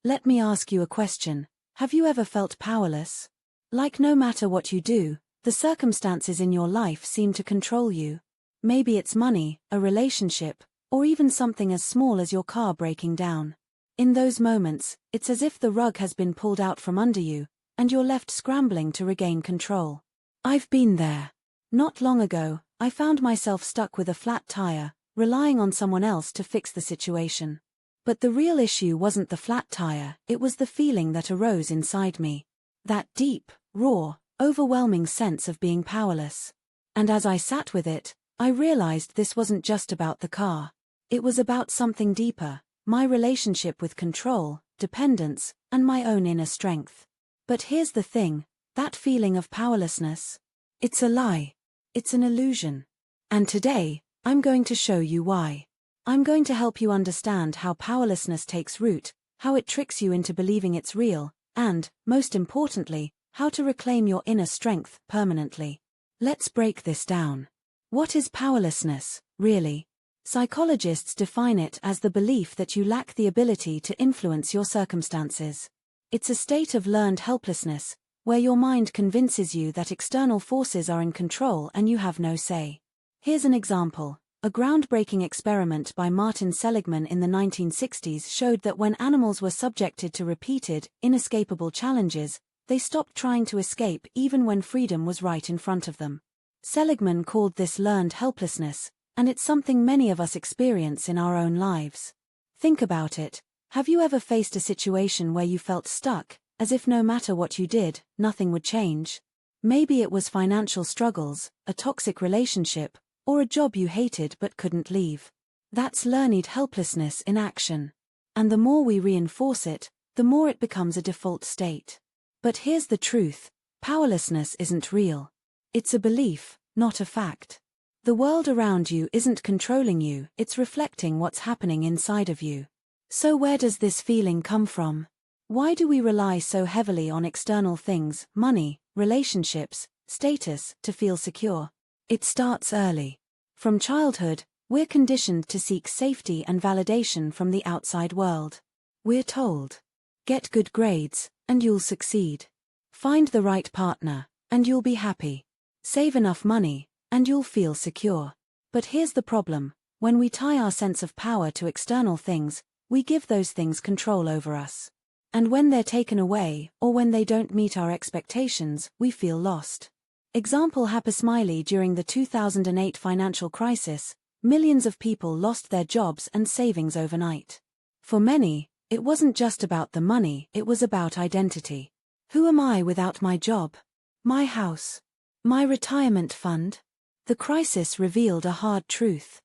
Let me ask you a question. Have you ever felt powerless? Like no matter what you do, the circumstances in your life seem to control you. Maybe it's money, a relationship, or even something as small as your car breaking down. In those moments, it's as if the rug has been pulled out from under you, and you're left scrambling to regain control. I've been there. Not long ago, I found myself stuck with a flat tire, relying on someone else to fix the situation. But the real issue wasn't the flat tire, it was the feeling that arose inside me. That deep, raw, overwhelming sense of being powerless. And as I sat with it, I realized this wasn't just about the car. It was about something deeper, my relationship with control, dependence, and my own inner strength. But here's the thing, that feeling of powerlessness, it's a lie. It's an illusion. And today, I'm going to show you why. I'm going to help you understand how powerlessness takes root, how it tricks you into believing it's real, and, most importantly, how to reclaim your inner strength permanently. Let's break this down. What is powerlessness, really? Psychologists define it as the belief that you lack the ability to influence your circumstances. It's a state of learned helplessness, where your mind convinces you that external forces are in control and you have no say. Here's an example. A groundbreaking experiment by Martin Seligman in the 1960s showed that when animals were subjected to repeated, inescapable challenges, they stopped trying to escape even when freedom was right in front of them. Seligman called this learned helplessness, and it's something many of us experience in our own lives. Think about it. Have you ever faced a situation where you felt stuck, as if no matter what you did, nothing would change? Maybe it was financial struggles, a toxic relationship, or a job you hated but couldn't leave. That's learned helplessness in action. And the more we reinforce it, the more it becomes a default state. But here's the truth, powerlessness isn't real. It's a belief, not a fact. The world around you isn't controlling you, it's reflecting what's happening inside of you. So where does this feeling come from? Why do we rely so heavily on external things, money, relationships, status, to feel secure? It starts early. From childhood, we're conditioned to seek safety and validation from the outside world. We're told, get good grades, and you'll succeed. Find the right partner, and you'll be happy. Save enough money, and you'll feel secure. But here's the problem, when we tie our sense of power to external things, we give those things control over us. And when they're taken away, or when they don't meet our expectations, we feel lost. Example: Happy Smiley. During the 2008 financial crisis, millions of people lost their jobs and savings overnight. For many, it wasn't just about the money, it was about identity. Who am I without my job? My house? My retirement fund? The crisis revealed a hard truth.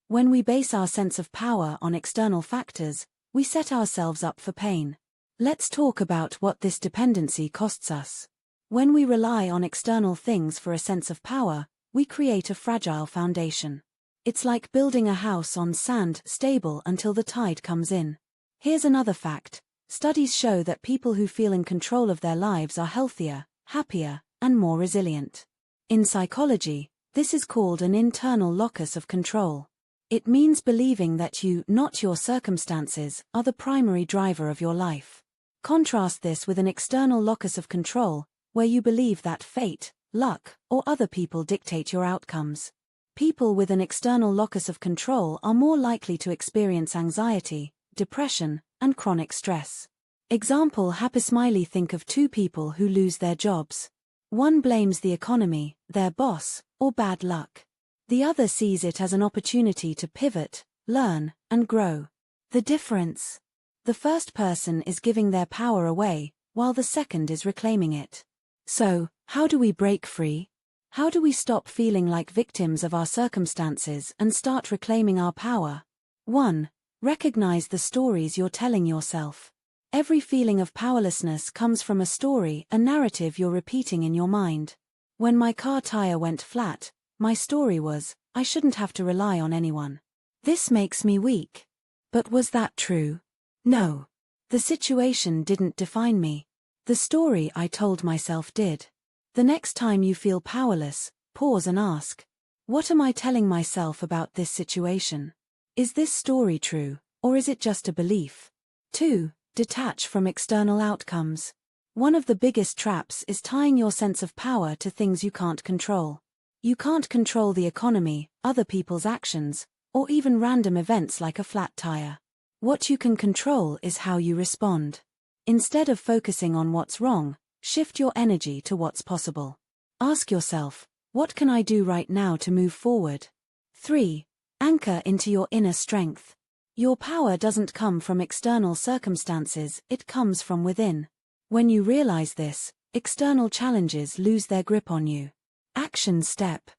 When we base our sense of power on external factors, we set ourselves up for pain. Let's talk about what this dependency costs us. When we rely on external things for a sense of power, we create a fragile foundation. It's like building a house on sand, stable until the tide comes in. Here's another fact. Studies show that people who feel in control of their lives are healthier, happier, and more resilient. In psychology, this is called an internal locus of control. It means believing that you, not your circumstances, are the primary driver of your life. Contrast this with an external locus of control, where you believe that fate, luck, or other people dictate your outcomes. People with an external locus of control are more likely to experience anxiety, depression, and chronic stress. Example: Happy Smiley. Think of two people who lose their jobs. One blames the economy, their boss, or bad luck. The other sees it as an opportunity to pivot, learn, and grow. The difference? The first person is giving their power away, while the second is reclaiming it. So, how do we break free? How do we stop feeling like victims of our circumstances and start reclaiming our power? 1. Recognize the stories you're telling yourself. Every feeling of powerlessness comes from a story, a narrative you're repeating in your mind. When my car tire went flat, my story was, I shouldn't have to rely on anyone. This makes me weak. But was that true? No. The situation didn't define me. The story I told myself did. The next time you feel powerless, pause and ask, what am I telling myself about this situation? Is this story true, or is it just a belief? 2. Detach from external outcomes. One of the biggest traps is tying your sense of power to things you can't control. You can't control the economy, other people's actions, or even random events like a flat tire. What you can control is how you respond. Instead of focusing on what's wrong, shift your energy to what's possible. Ask yourself, what can I do right now to move forward? 3. Anchor into your inner strength. Your power doesn't come from external circumstances, it comes from within. When you realize this, external challenges lose their grip on you. Action step.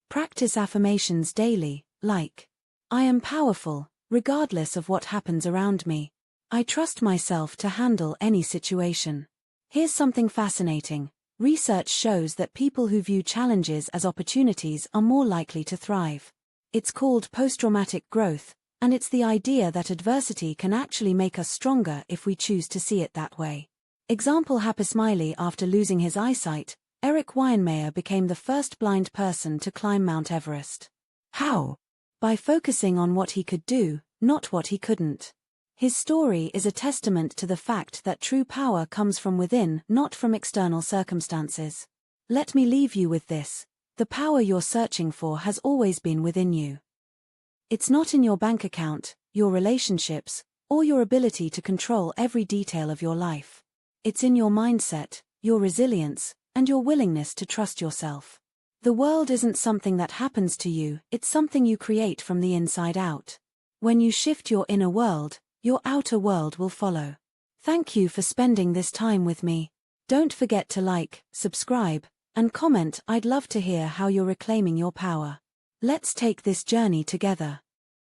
Practice affirmations daily, like, I am powerful, regardless of what happens around me. I trust myself to handle any situation. Here's something fascinating. Research shows that people who view challenges as opportunities are more likely to thrive. It's called post-traumatic growth, and it's the idea that adversity can actually make us stronger if we choose to see it that way. Example: Happy Smiley. After losing his eyesight, Eric Weinmeier became the first blind person to climb Mount Everest. How? By focusing on what he could do, not what he couldn't. His story is a testament to the fact that true power comes from within, not from external circumstances. Let me leave you with this: the power you're searching for has always been within you. It's not in your bank account, your relationships, or your ability to control every detail of your life. It's in your mindset, your resilience, and your willingness to trust yourself. The world isn't something that happens to you, it's something you create from the inside out. When you shift your inner world, your outer world will follow. Thank you for spending this time with me. Don't forget to like, subscribe, and comment. I'd love to hear how you're reclaiming your power. Let's take this journey together.